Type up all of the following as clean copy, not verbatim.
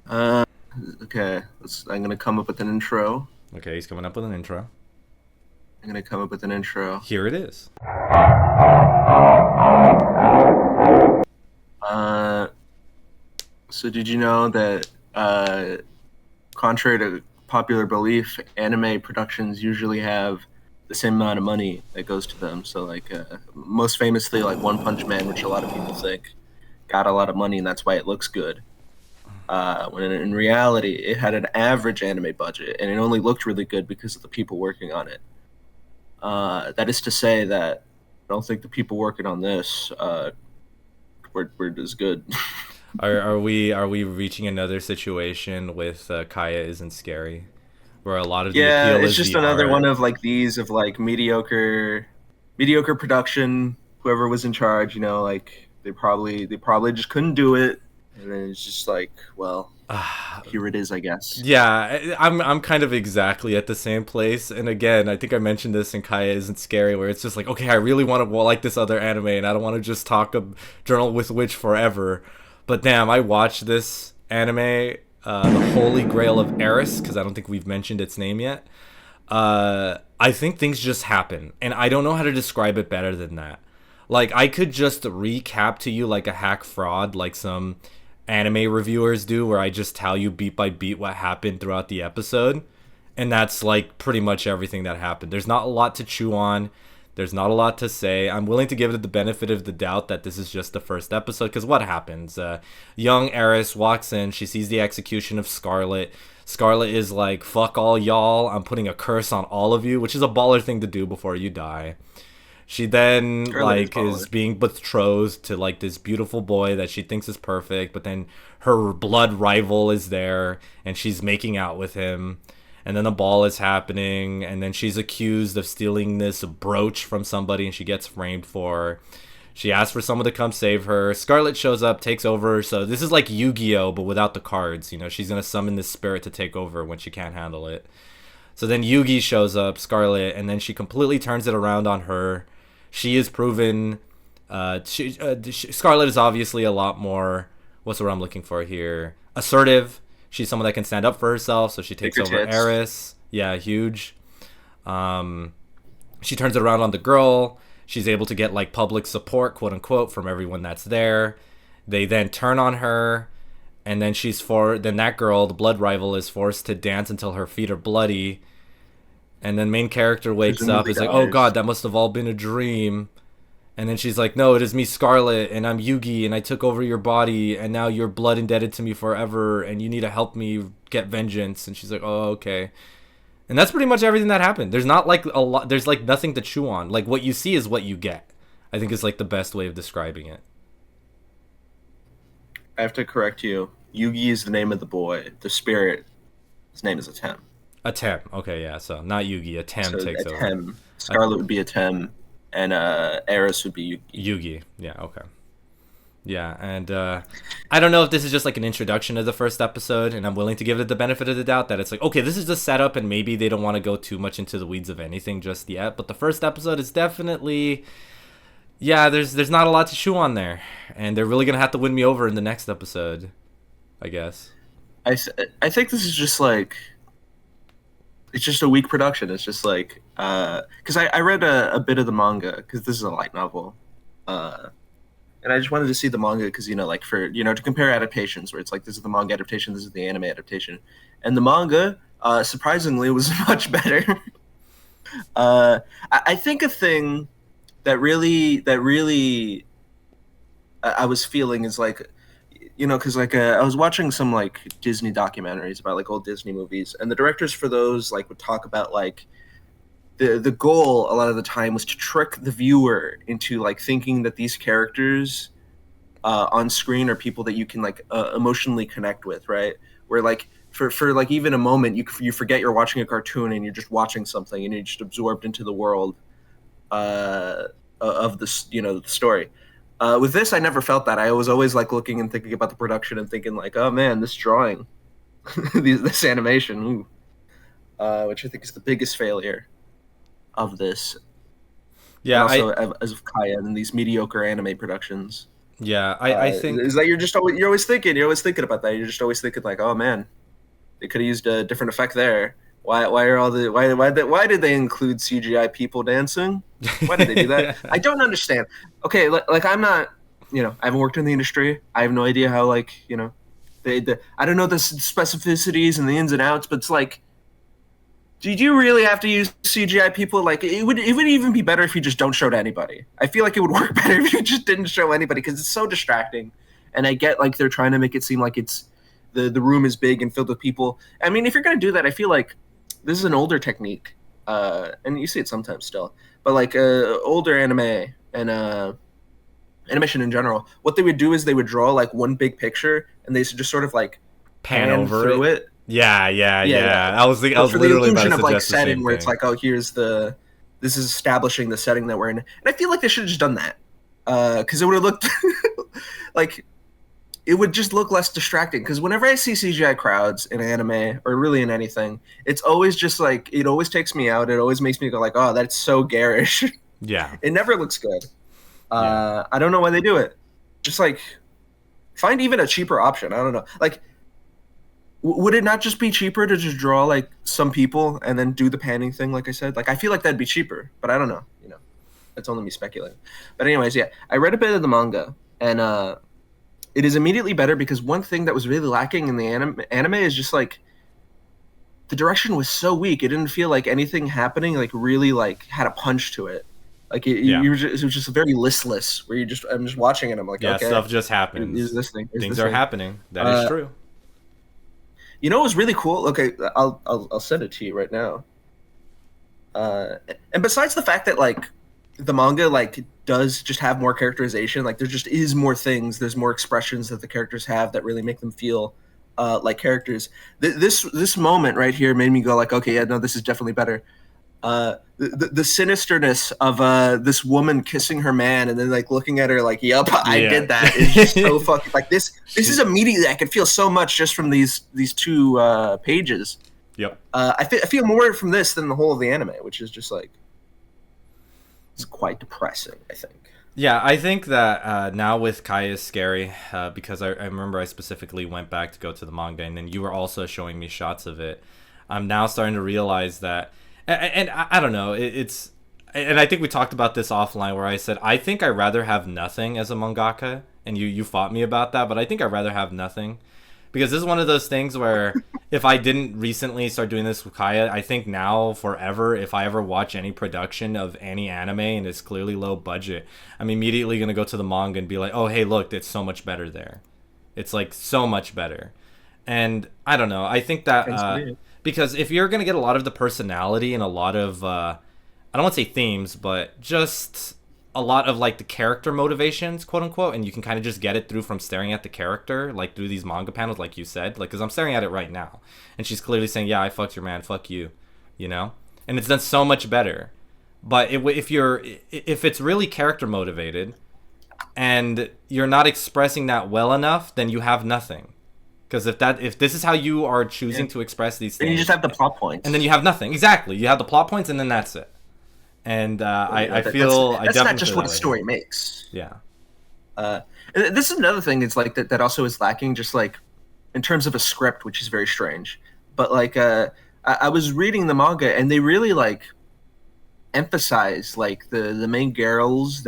Uh, okay. I'm gonna come up with an intro. Okay, he's coming up with an intro. I'm gonna come up with an intro. Here it is. Uh, so did you know that, contrary to popular belief, anime productions usually have the same amount of money that goes to them. So, like, most famously, like One Punch Man, which a lot of people think got a lot of money, and that's why it looks good. When in reality, it had an average anime budget, and it only looked really good because of the people working on it. That is to say that I don't think the people working on this were as good. Are we reaching another situation with Kaya isn't scary, where a lot of the Yeah, appeal it's is just the another one art? of like these of like mediocre production. Whoever was in charge, like they probably just couldn't do it, and then it's just like, well, here it is, I guess. Yeah, I'm kind of exactly at the same place. And again, I think I mentioned this in Kaya isn't scary, where it's just like, okay, I really want to like this other anime, and I don't want to just talk a Journal with Witch forever. But damn, I watched this anime, the Holy Grail of Eris, because I don't think we've mentioned its name yet. I think things just happen, and I don't know how to describe it better than that. Like, I could just recap to you like a hack fraud, like some anime reviewers do, where I just tell you beat by beat what happened throughout the episode, and that's like pretty much everything that happened. There's not a lot to chew on. There's not a lot to say. I'm willing to give it the benefit of the doubt that this is just the first episode, because what happens? Young Eris walks in. She sees the execution of Scarlet. Scarlet is like, fuck all y'all. I'm putting a curse on all of you, which is a baller thing to do before you die. She then Scarlet is like is baller. being betrothed to like this beautiful boy that she thinks is perfect, but then her blood rival is there and she's making out with him. And then a ball is happening, and then she's accused of stealing this brooch from somebody, and she gets framed for. She asks for someone to come save her. Scarlet shows up, takes over. So this is like Yu-Gi-Oh, but without the cards. She's gonna summon this spirit to take over when she can't handle it. So then Yugi shows up, Scarlet, and then she completely turns it around on her. She is proven. Scarlet is obviously a lot more. What's the word I'm looking for here? Assertive. She's someone that can stand up for herself, so she takes Bigger over tits. Eris. Yeah, huge. Um, she turns it around on the girl. She's able to get like public support, quote unquote, from everyone that's there. They then turn on her, and then then that girl, the blood rival, is forced to dance until her feet are bloody. And then main character wakes up, Presumably is like, oh dies. god, that must have all been a dream. And then she's like, no, it is me, Scarlet, and I'm Yugi, and I took over your body, and now you're blood indebted to me forever, and you need to help me get vengeance. And she's like, oh, okay. And that's pretty much everything that happened. There's not like a lot. There's like nothing to chew on. Like what you see is what you get. I think is like the best way of describing it. I have to correct you. Yugi is the name of the boy. The spirit, his name is Atem. A Tem. Okay, yeah. So not Yugi. A Tem So takes over. Atem. A Scarlet would be Atem, and Eris would be Yugi. Yugi. Yeah. Okay. Yeah, and I don't know if this is just like an introduction to the first episode, and I'm willing to give it the benefit of the doubt that it's like, okay, this is the setup, and maybe they don't want to go too much into the weeds of anything just yet. But the first episode is definitely, yeah, there's not a lot to chew on there, and they're really gonna have to win me over in the next episode, I guess. I think this is just like it's just a weak production. It's just like because I read a bit of the manga because this is a light novel, uh, and I just wanted to see the manga because like for to compare adaptations where it's like this is the manga adaptation, this is the anime adaptation, and the manga surprisingly was much better. I think a thing that really I was feeling is like because like I was watching some like Disney documentaries about like old Disney movies, and the directors for those like would talk about like the goal a lot of the time was to trick the viewer into like thinking that these characters on screen are people that you can like emotionally connect with, right? Where like for like even a moment you forget you're watching a cartoon and you're just watching something and you're just absorbed into the world of this the story. With this, I never felt that. I was always like looking and thinking about the production and thinking like, oh man, this drawing, this animation, which I think is the biggest failure of this, and Yeah, also as of Kaya and these mediocre anime productions. Yeah, I think Is that you're always thinking about that. You're just always thinking like, oh man, they could have used a different effect there. Why are all the why did they include CGI people dancing? Why did they do that? I don't understand. Okay, like I'm not, I haven't worked in the industry. I have no idea how like I don't know the specificities and the ins and outs, but it's like, did you really have to use CGI people? Like it would even be better if you just don't show to anybody. I feel like it would work better if you just didn't show anybody because it's so distracting. And I get like they're trying to make it seem like it's the room is big and filled with people. I mean, if you're gonna do that, I feel like this is an older technique, and you see it sometimes still. But like older anime and animation in general, what they would do is they would draw like one big picture and they just sort of like pan pan over through it. Yeah, yeah, Yeah, yeah. yeah. I But was for the literally about illusion to of like suggest the setting, same where it's thing. like, oh, this is establishing the setting that we're in, and I feel like they should have just done that, because it would have looked like it would just look less distracting. Because whenever I see CGI crowds in anime or really in anything, it's always just like it always takes me out. It always makes me go like, oh, that's so garish. Yeah, It never looks good. yeah, I don't know why they do it. Just like find even a cheaper option. I don't know. Like would it not just be cheaper to just draw like some people and then do the panning thing like I said? Like I feel like that'd be cheaper, but I don't know. That's only me speculating. But anyways, yeah, I read a bit of the manga, and it is immediately better because one thing that was really lacking in the anime is just like the direction was so weak. It didn't feel like anything happening like really like had a punch to it. Like yeah, it was just very listless. Where I'm just watching it. I'm like, yeah. okay, Stuff just here's happens. this thing. Here's Things this are thing. happening. That is Uh, true. what was really cool? Okay, I'll send it to you right now. And besides the fact that like the manga like does just have more characterization, like there just is more things, there's more expressions that the characters have that really make them feel like characters. This moment right here made me go like, okay, yeah, no, this is definitely better. The sinisterness of this woman kissing her man and then like looking at her like, yep, I Yeah. did that, is just so fucking like this. This is She- immediately I could feel so much just from these two pages. Yep. I feel more from this than the whole of the anime, which is just like it's quite depressing. I think. Yeah, I think that now with Kai is scary because I remember I specifically went back to go to the manga, and then you were also showing me shots of it. I'm now starting to realize that, and I don't know, it's, and I think we talked about this offline where I said I think I'd rather have nothing as a mangaka, and you fought me about that, but I think I'd rather have nothing. Because this is one of those things where if I didn't recently start doing this with Kaya, I think now forever, if I ever watch any production of any anime and it's clearly low budget, I'm immediately going to go to the manga and be like, oh, hey, look, it's so much better there. It's like so much better. And I don't know. I think that because if you're going to get a lot of the personality and a lot of, I don't want to say themes, but just a lot of like the character motivations, quote unquote, and you can kind of just get it through from staring at the character, like through these manga panels, like you said, like because I'm staring at it right now, and she's clearly saying, "Yeah, I fucked your man, fuck you," and it's done so much better. But if it's really character motivated, and you're not expressing that well enough, then you have nothing. Because if this is how you are choosing to express these And things, you just have the plot points, and then you have nothing. Exactly, you have the plot points, and then that's it. And I feel that's I not definitely just feel what that a way. story makes. Yeah. And this is another thing. It's like that also is lacking, just like in terms of a script, which is very strange. But like, I was reading the manga, and they really like emphasize like the main girl's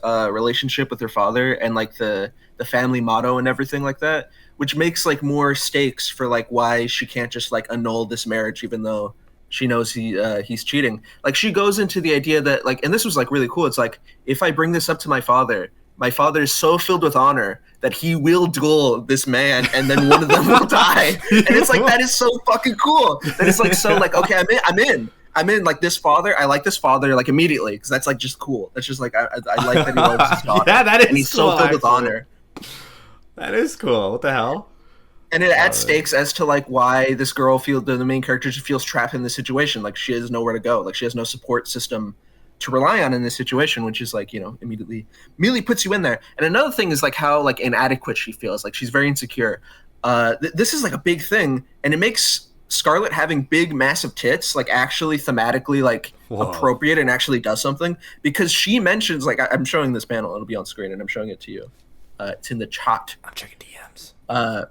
relationship with her father, and like the family motto and everything like that, which makes like more stakes for like why she can't just like annul this marriage, even though she knows he's cheating. Like she goes into the idea that like, and this was like really cool. It's like, if I bring this up to my father is so filled with honor that he will duel this man, and then one of them will die. And it's like that is so fucking cool. That it's like so like, okay, I'm in. Like this father, I like this father like immediately, because that's like just cool. That's just like I like that he loves his daughter. Yeah, that is and he's cool, so filled with actually. honor. That is cool. What the hell? And it adds stakes as to like why this girl the main character just feels trapped in this situation. Like she has nowhere to go. Like she has no support system to rely on in this situation, which is like, immediately puts you in there. And another thing is like how like inadequate she feels. Like she's very insecure. This is like a big thing, and it makes Scarlet having big massive tits like actually thematically like Whoa. appropriate and actually does something, because she mentions like I'm showing this panel, it'll be on screen and I'm showing it to you. It's in the chat. I'm checking DMs. Uh,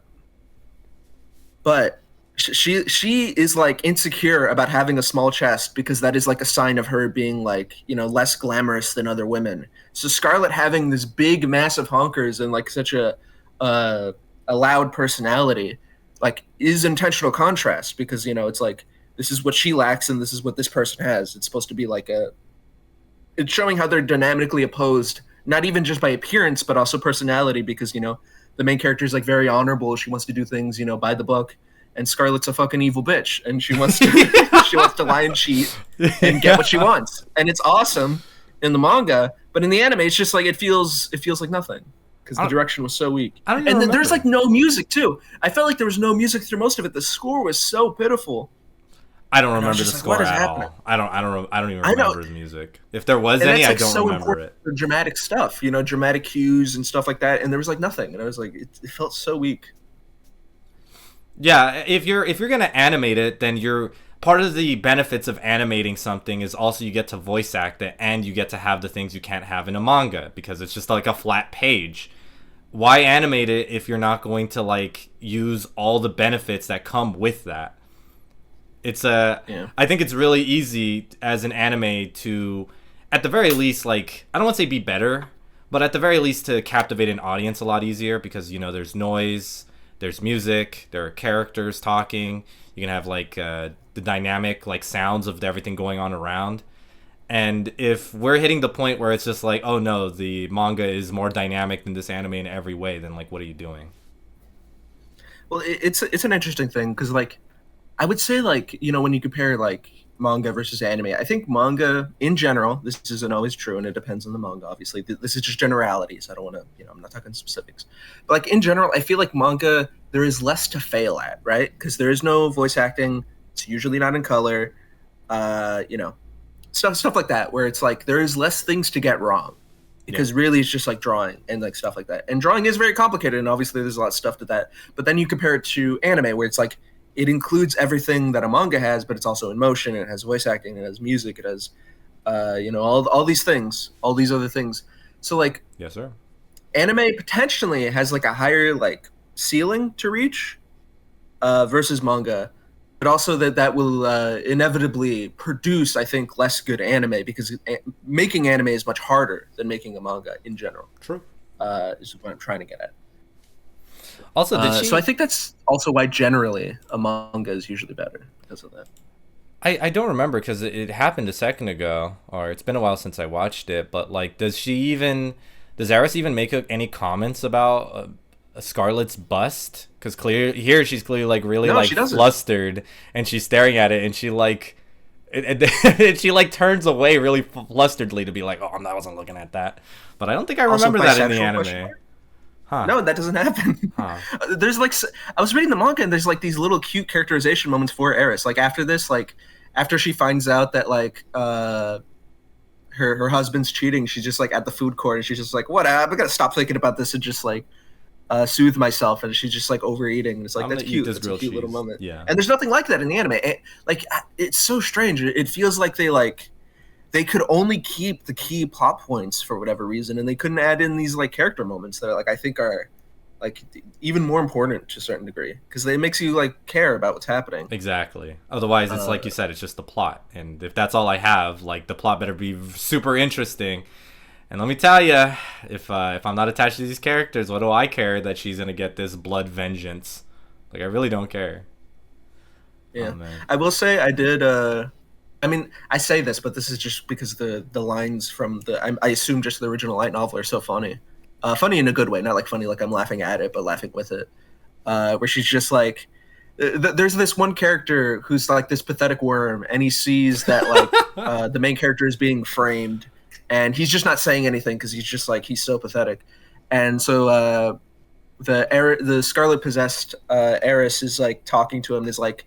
but she is like insecure about having a small chest because that is like a sign of her being like, you know, less glamorous than other women. So Scarlet having this big massive honkers and like such uh, a loud personality like is intentional contrast, because you know it's like this is what she lacks and this is what this person has. It's supposed to be like a, it's showing how they're dynamically opposed, not even just by appearance but also personality, because you know the main character is like very honorable, she wants to do things, you know, by the book, and Scarlett's a fucking evil bitch and she wants to she wants to lie and cheat and get what she wants, and it's awesome in the manga, but in the anime it's just like it feels like nothing because the direction was so weak. I don't even And then remember. there's like no music too. I felt like there was no music through most of it. The score was so pitiful. I don't And I was remember the just like, score what is at happening? all. I don't even I know. remember the music. If there was And any, that's I like don't so remember important it. for dramatic stuff, you know, dramatic cues and stuff like that. And there was like nothing. And I was like, it felt so weak. Yeah, if you're gonna animate it, then you're part of the benefits of animating something is also you get to voice act it and you get to have the things you can't have in a manga because it's just like a flat page. Why animate it if you're not going to like use all the benefits that come with that? It's a Yeah. I think it's really easy as an anime to at the very least like I don't want to say be better, but at the very least to captivate an audience a lot easier because you know there's noise, there's music, there are characters talking, you can have like the dynamic like sounds of everything going on around. And if we're hitting the point where it's just like, oh no, the manga is more dynamic than this anime in every way, then like what are you doing? Well, it's an interesting thing because like I would say like, you know, when you compare like manga versus anime, I think manga in general, this isn't always true and it depends on the manga, obviously. This is just generalities. I don't want to, you know, I'm not talking specifics. But like in general, I feel like manga, there is less to fail at, right? Because there is no voice acting. It's usually not in color. You know, stuff like that, where it's like there is less things to get wrong. Because really it's just like drawing and like stuff like that. And drawing is very complicated and obviously there's a lot of stuff to that. But then you compare it to anime where it's like it includes everything that a manga has, but it's also in motion. It has voice acting. It has music. It has, you know, all these things, all these other things. So like, Yes, sir. anime potentially has like a higher like ceiling to reach versus manga, but also that will inevitably produce, I think, less good anime because making anime is much harder than making a manga in general. True. Is what I'm trying to get at. Also, did she? So I think that's also why generally a manga is usually better because of that. I don't remember because it happened a second ago, or it's been a while since I watched it. But like, does Eris even make any comments about Scarlet's bust? Because here she's clearly like really No, like she doesn't. flustered, and she's staring at it, and she like, and she like turns away really flusteredly to be like, oh, I wasn't looking at that. But I don't think I Also remember that in the bisexual question anime. mark? Huh? No, that doesn't happen. Huh. There's like I was reading the manga and there's like these little cute characterization moments for Eris. Like after this, like after she finds out that like her husband's cheating, she's just like at the food court and she's just like, what? I'm gonna stop thinking about this and just like soothe myself. And she's just like overeating. And it's like I'm that's gonna eat cute. this That's a grilled cute little cheese. moment. Yeah. And there's nothing like that in the anime. It's so strange. It feels like they could only keep the key plot points for whatever reason, and they couldn't add in these like character moments that like I think are like even more important to a certain degree because it makes you like care about what's happening. Exactly. Otherwise, it's like you said, it's just the plot. And if that's all I have, like the plot better be super interesting. And let me tell you, if I'm not attached to these characters, what do I care that she's gonna get this blood vengeance? Like I really don't care. Yeah, Oh, man. I will say I did. I mean, I say this, but this is just because the lines from I assume just the original light novel are so funny. Funny in a good way, not like funny like I'm laughing at it, but laughing with it. Where she's just like, there's this one character who's like this pathetic worm, and he sees that like the main character is being framed, and he's just not saying anything because he's just like he's so pathetic, and so the Scarlet possessed Eris is like talking to him, and is like,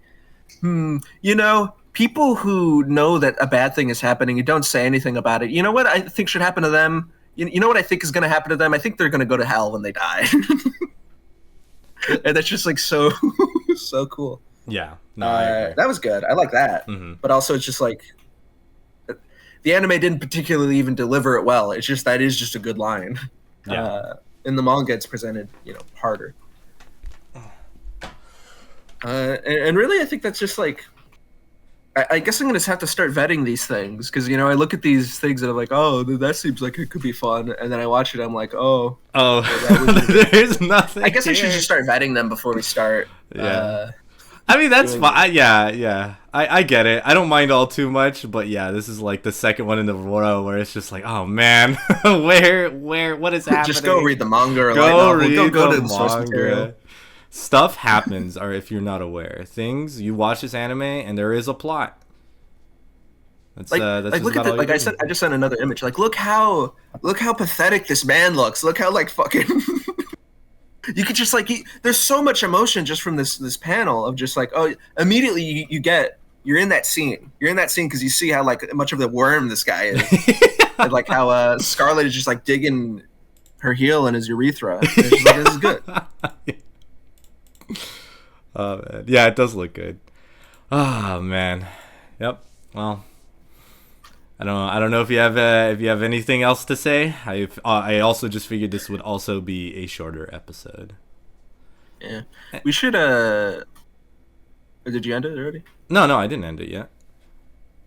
you know, people who know that a bad thing is happening and don't say anything about it, you know what I think should happen to them? You know what I think is going to happen to them? I think they're going to go to hell when they die. And that's just like so, so cool. Yeah. No, I agree. That was good. I like that. Hmm. But also, it's just like the anime didn't particularly even deliver it well. It's just that is just a good line. Yeah. In the manga, it's presented, harder. And really, I think that's just like I guess I'm gonna have to start vetting these things because I look at these things and I'm like, oh, that seems like it could be fun, and then I watch it, I'm like, oh, Oh, well, that wasn't good. there's nothing I guess I should here. just start vetting them before we start. Yeah. I mean, that's Doing fine. Yeah, yeah. I get it. I don't mind all too much, but yeah, this is like the second one in the row where it's just like, oh man, what is happening? just go read the manga or light Go novel. read Go the to the source material. manga. Stuff happens, or if you're not aware, things you watch this anime and there is a plot. That's just Look at about all you I do. said, I just sent another image. Like, look how pathetic this man looks. Look how like fucking. You could just like there's so much emotion just from this panel of just like, oh, immediately you're in that scene. You're in that scene because you see how like much of the worm this guy is, and like how Scarlet is just like digging her heel in his urethra. And it's just like, this is good. Oh man, yeah, it does look good. Oh man, yep. Well, I don't know if you have anything else to say. I also just figured this would also be a shorter episode. Yeah, we should. Did you end it already? No, no, I didn't end it yet.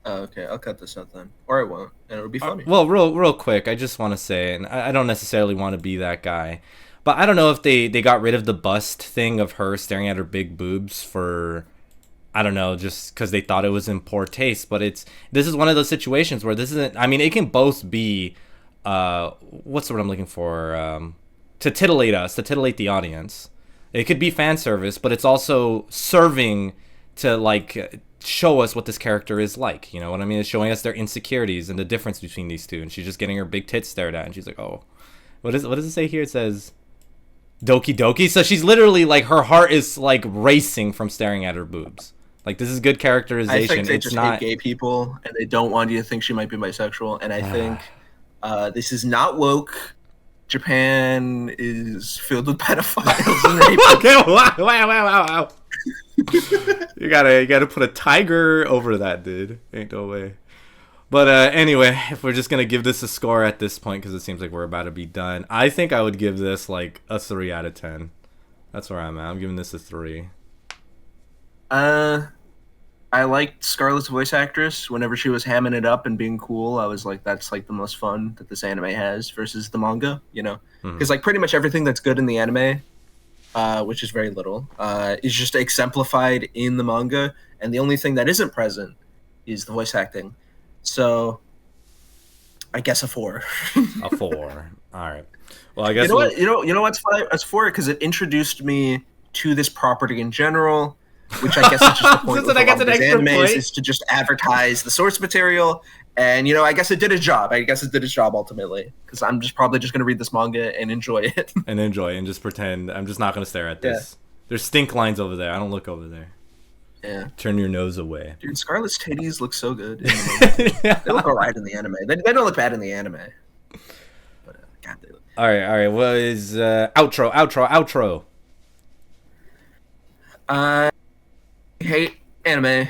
Oh, okay, I'll cut this out then, or I won't, and it'll be funny. Well, real quick, I just want to say, and I don't necessarily want to be that guy, but I don't know if they got rid of the bust thing of her staring at her big boobs for, I don't know, just because they thought it was in poor taste. But this is one of those situations where this isn't. I mean, it can both be, what's the word I'm looking for? To titillate us, to titillate the audience. It could be fan service, but it's also serving to like show us what this character is like. You know what I mean? It's showing us their insecurities and the difference between these two. And she's just getting her big tits stared at, and she's like, "Oh, what does it say here?" It says Doki Doki. So she's literally like her heart is like racing from staring at her boobs. Like this is good characterization. I think they it's just not hate gay people, and they don't want you to think she might be bisexual. And I think this is not woke. Japan is filled with pedophiles and rape. Okay, wow. You gotta put a tiger over that, dude. Ain't no way. But anyway, if we're just gonna give this a score at this point, because it seems like we're about to be done, I think I would give this like a 3 out of 10. That's where I'm at. I'm giving this a 3. I liked Scarlett's voice actress. Whenever she was hamming it up and being cool, I was like, that's like the most fun that this anime has versus the manga, because like pretty much everything that's good in the anime, which is very little, is just exemplified in the manga, and the only thing that isn't present is the voice acting. So I guess a 4. A 4. All right. Well, I guess What? You know what's 5? It's 4 because it introduced me to this property in general, which I guess is just the point with a lot of these animes is to just advertise the source material. And I guess it did its job. I guess it did its job ultimately, because I'm probably just gonna read this manga and enjoy it. and just pretend I'm just not gonna stare at this. Yeah. There's stink lines over there. I don't look over there. Yeah. Turn your nose away. Dude, Scarlett's titties look so good. In the yeah. They look alright in the anime. They don't look bad in the anime. But God, they look. All right. What is outro? I hate anime.